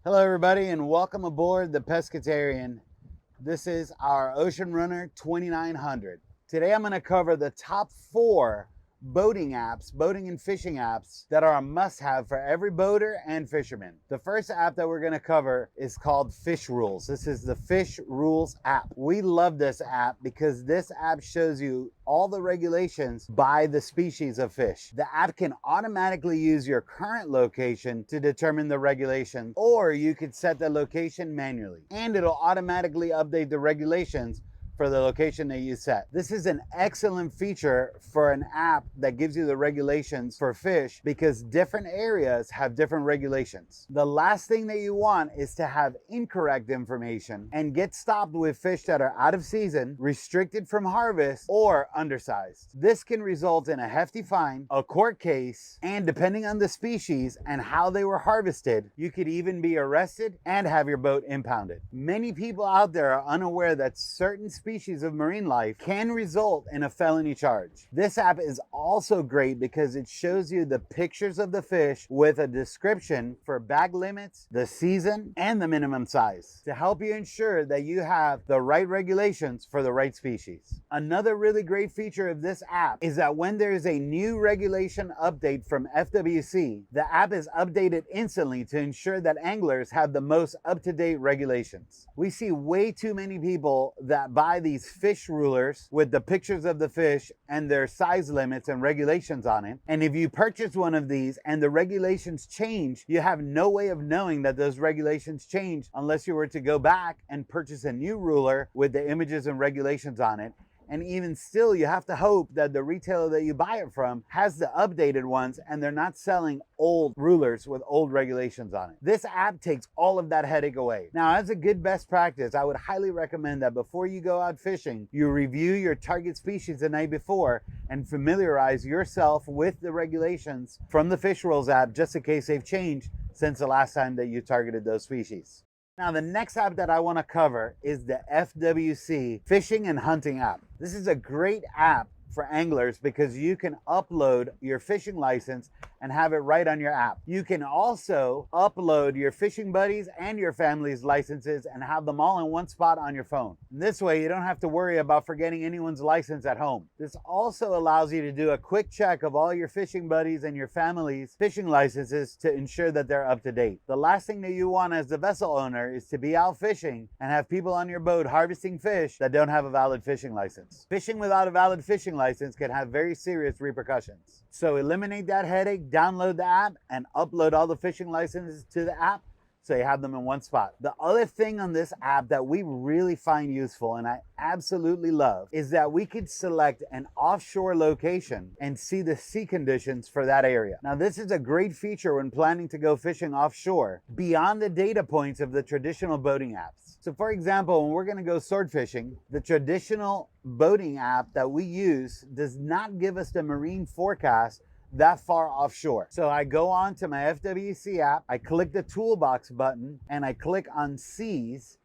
Hello everybody and welcome aboard the Pescatarian. This is our Ocean Runner 2900. Today I'm going to cover the top 4 boating apps, boating and fishing apps that are a must-have for every boater and fisherman. The first app that we're going to cover is called Fish Rules. This is the Fish Rules app. We love this app because this app shows you all the regulations by the species of fish. The app can automatically use your current location to determine the regulations, or you could set the location manually, and it'll automatically update the regulations for the location that you set. This is an excellent feature for an app that gives you the regulations for fish because different areas have different regulations. The last thing that you want is to have incorrect information and get stopped with fish that are out of season, restricted from harvest, or undersized. This can result in a hefty fine, a court case, and depending on the species and how they were harvested, you could even be arrested and have your boat impounded. Many people out there are unaware that certain species of marine life can result in a felony charge. This app is also great because it shows you the pictures of the fish with a description for bag limits, the season, and the minimum size to help you ensure that you have the right regulations for the right species. Another really great feature of this app is that when there is a new regulation update from FWC, the app is updated instantly to ensure that anglers have the most up-to-date regulations. We see way too many people that buy these fish rulers with the pictures of the fish and their size limits and regulations on it. And if you purchase one of these and the regulations change, you have no way of knowing that those regulations change unless you were to go back and purchase a new ruler with the images and regulations on it. And even still, you have to hope that the retailer that you buy it from has the updated ones and they're not selling old rulers with old regulations on it. This app takes all of that headache away. Now, as a good best practice, I would highly recommend that before you go out fishing, you review your target species the night before and familiarize yourself with the regulations from the Fish Rules app just in case they've changed since the last time that you targeted those species. Now, the next app that I want to cover is the FWC Fishing and Hunting app. This is a great app for anglers because you can upload your fishing license and have it right on your app. You can also upload your fishing buddies and your family's licenses and have them all in one spot on your phone. This way, you don't have to worry about forgetting anyone's license at home. This also allows you to do a quick check of all your fishing buddies and your family's fishing licenses to ensure that they're up to date. The last thing that you want as the vessel owner is to be out fishing and have people on your boat harvesting fish that don't have a valid fishing license. Fishing without a valid fishing license can have very serious repercussions. So eliminate that headache, download the app, and upload all the fishing licenses to the app so you have them in one spot. The other thing on this app that we really find useful and I absolutely love is that we could select an offshore location and see the sea conditions for that area. Now, this is a great feature when planning to go fishing offshore beyond the data points of the traditional boating apps. So for example, when we're going to go sword fishing, the traditional boating app that we use does not give us the marine forecast that far offshore. So I go on to my FWC app, I click the toolbox button and I click on seas,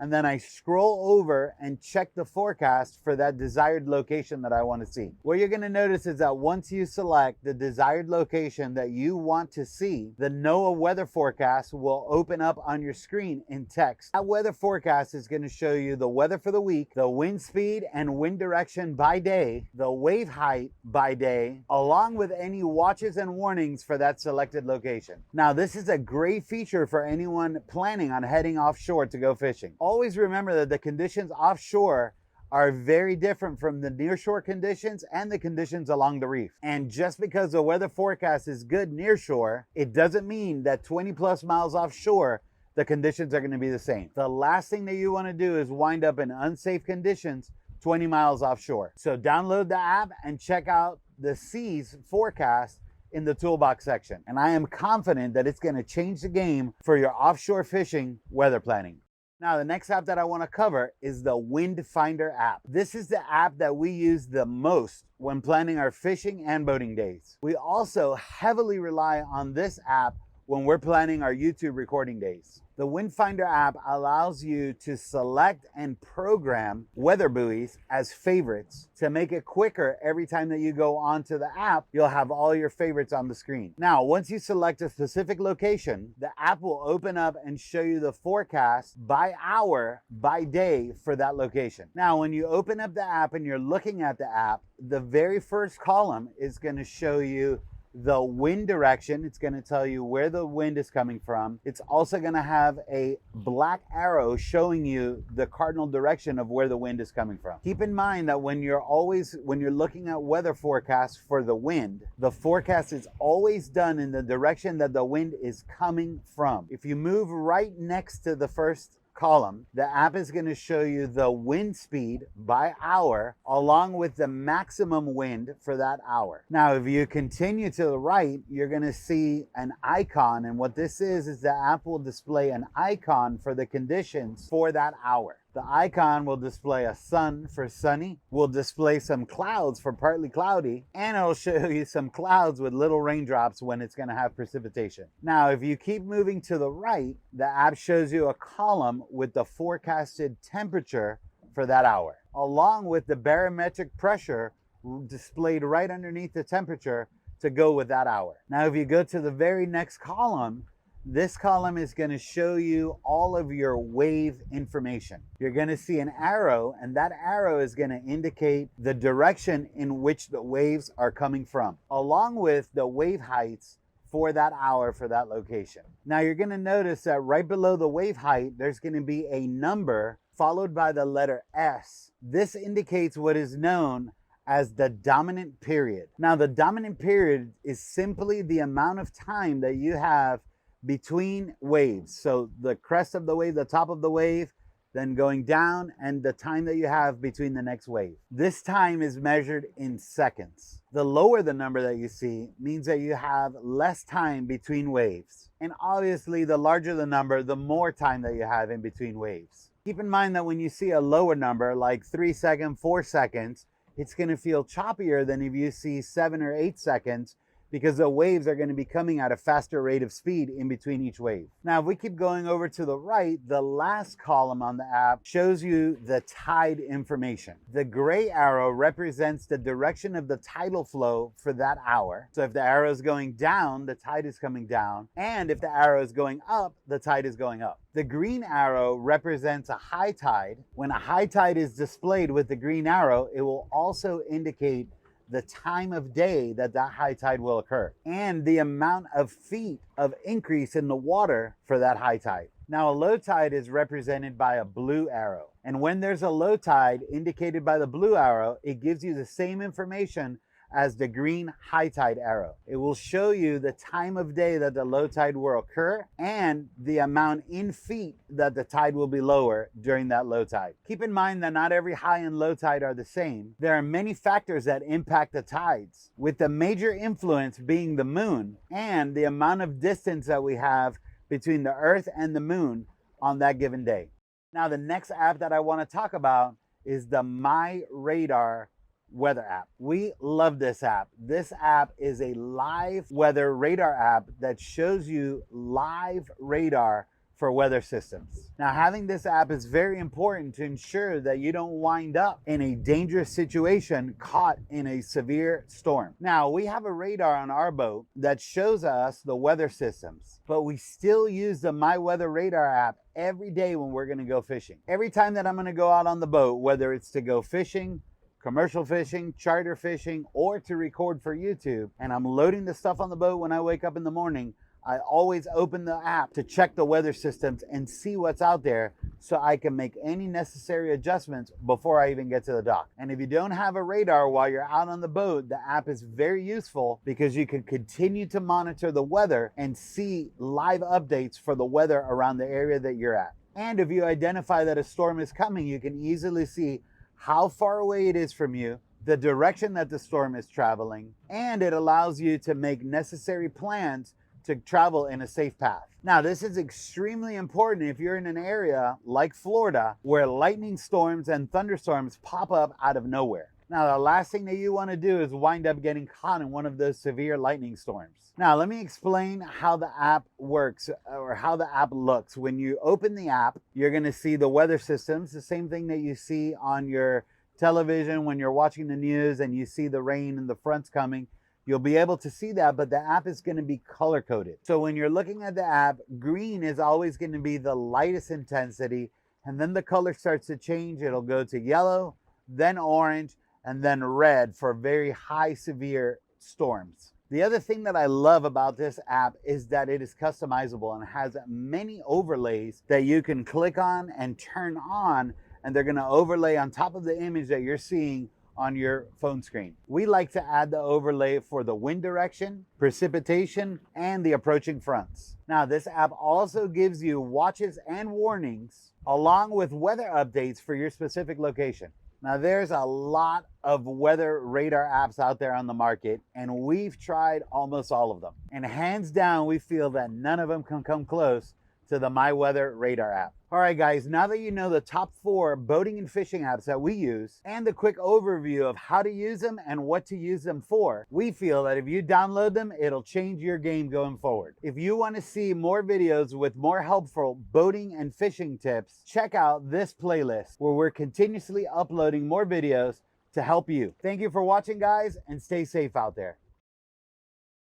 and then I scroll over and check the forecast for that desired location that I want to see. What you're going to notice is that once you select the desired location that you want to see, the NOAA weather forecast will open up on your screen in text. That weather forecast is going to show you the weather for the week, the wind speed and wind direction by day, the wave height by day, along with any watches and warnings for that selected location. Now, this is a great feature for anyone planning on heading offshore to go fishing. Always remember that the conditions offshore are very different from the nearshore conditions and the conditions along the reef. And just because the weather forecast is good nearshore, it doesn't mean that 20 plus miles offshore, the conditions are going to be the same. The last thing that you want to do is wind up in unsafe conditions 20 miles offshore. So download the app and check out the seas forecast in the toolbox section. And I am confident that it's going to change the game for your offshore fishing weather planning. Now, the next app that I want to cover is the Windfinder app. This is the app that we use the most when planning our fishing and boating days. We also heavily rely on this app when we're planning our YouTube recording days. The Windfinder app allows you to select and program weather buoys as favorites to make it quicker. Every time that you go onto the app, you'll have all your favorites on the screen. Now, once you select a specific location, the app will open up and show you the forecast by hour, by day for that location. Now, when you open up the app and you're looking at the app, the very first column is going to show you the wind direction. It's going to tell you where the wind is coming from. It's also going to have a black arrow showing you the cardinal direction of where the wind is coming from. Keep in mind that when you're looking at weather forecasts for the wind, the forecast is always done in the direction that the wind is coming from. If you move right next to the first column, the app is going to show you the wind speed by hour along with the maximum wind for that hour. Now, if you continue to the right, you're going to see an icon, and what this is the app will display an icon for the conditions for that hour. The icon will display a sun for sunny, will display some clouds for partly cloudy, and it'll show you some clouds with little raindrops when it's going to have precipitation. Now, if you keep moving to the right, the app shows you a column with the forecasted temperature for that hour, along with the barometric pressure displayed right underneath the temperature to go with that hour. Now, if you go to the very next column, this column is going to show you all of your wave information. You're going to see an arrow, and that arrow is going to indicate the direction in which the waves are coming from, along with the wave heights for that hour for that location. Now, you're going to notice that right below the wave height, there's going to be a number followed by the letter S. This indicates what is known as the dominant period. Now, the dominant period is simply the amount of time that you have between waves. So the crest of the wave, the top of the wave, then going down, and the time that you have between the next wave. This time is measured in seconds. The lower the number that you see means that you have less time between waves. And obviously, the larger the number, the more time that you have in between waves. Keep in mind that when you see a lower number, like 3 seconds, 4 seconds, it's going to feel choppier than if you see 7 or 8 seconds, because the waves are going to be coming at a faster rate of speed in between each wave. Now, if we keep going over to the right, the last column on the app shows you the tide information. The gray arrow represents the direction of the tidal flow for that hour. So if the arrow is going down, the tide is coming down. And if the arrow is going up, the tide is going up. The green arrow represents a high tide. When a high tide is displayed with the green arrow, it will also indicate the time of day that high tide will occur and the amount of feet of increase in the water for that high tide. Now, a low tide is represented by a blue arrow. And when there's a low tide indicated by the blue arrow, it gives you the same information as the green high tide arrow. It will show you the time of day that the low tide will occur and the amount in feet that the tide will be lower during that low tide. Keep in mind that not every high and low tide are the same. There are many factors that impact the tides, with the major influence being the moon and the amount of distance that we have between the Earth and the moon on that given day. Now, the next app that I want to talk about is the My Radar weather app. We love this app. This app is a live weather radar app that shows you live radar for weather systems. Now, having this app is very important to ensure that you don't wind up in a dangerous situation caught in a severe storm. Now, we have a radar on our boat that shows us the weather systems, but we still use the My Weather Radar app every day when we're going to go fishing. Every time that I'm going to go out on the boat, whether it's to go fishing, commercial fishing, charter fishing, or to record for YouTube, and I'm loading the stuff on the boat when I wake up in the morning, I always open the app to check the weather systems and see what's out there so I can make any necessary adjustments before I even get to the dock. And if you don't have a radar while you're out on the boat, the app is very useful because you can continue to monitor the weather and see live updates for the weather around the area that you're at. And if you identify that a storm is coming, you can easily see how far away it is from you, the direction that the storm is traveling, and it allows you to make necessary plans to travel in a safe path. Now, this is extremely important if you're in an area like Florida where lightning storms and thunderstorms pop up out of nowhere. Now, the last thing that you want to do is wind up getting caught in one of those severe lightning storms. Now, let me explain how the app works or how the app looks. When you open the app, you're going to see the weather systems, the same thing that you see on your television when you're watching the news and you see the rain and the fronts coming. You'll be able to see that, but the app is going to be color coded. So when you're looking at the app, green is always going to be the lightest intensity, and then the color starts to change. It'll go to yellow, then orange, and then red for very high severe storms. The other thing that I love about this app is that it is customizable and has many overlays that you can click on and turn on, and they're going to overlay on top of the image that you're seeing on your phone screen. We like to add the overlay for the wind direction, precipitation, and the approaching fronts. Now, this app also gives you watches and warnings along with weather updates for your specific location. Now, there's a lot of weather radar apps out there on the market, and we've tried almost all of them. And hands down, we feel that none of them can come close to the My Weather Radar app. All right, guys, now that you know the top 4 boating and fishing apps that we use and the quick overview of how to use them and what to use them for, we feel that if you download them, it'll change your game going forward. If you want to see more videos with more helpful boating and fishing tips, check out this playlist where we're continuously uploading more videos to help you. Thank you for watching, guys, and stay safe out there.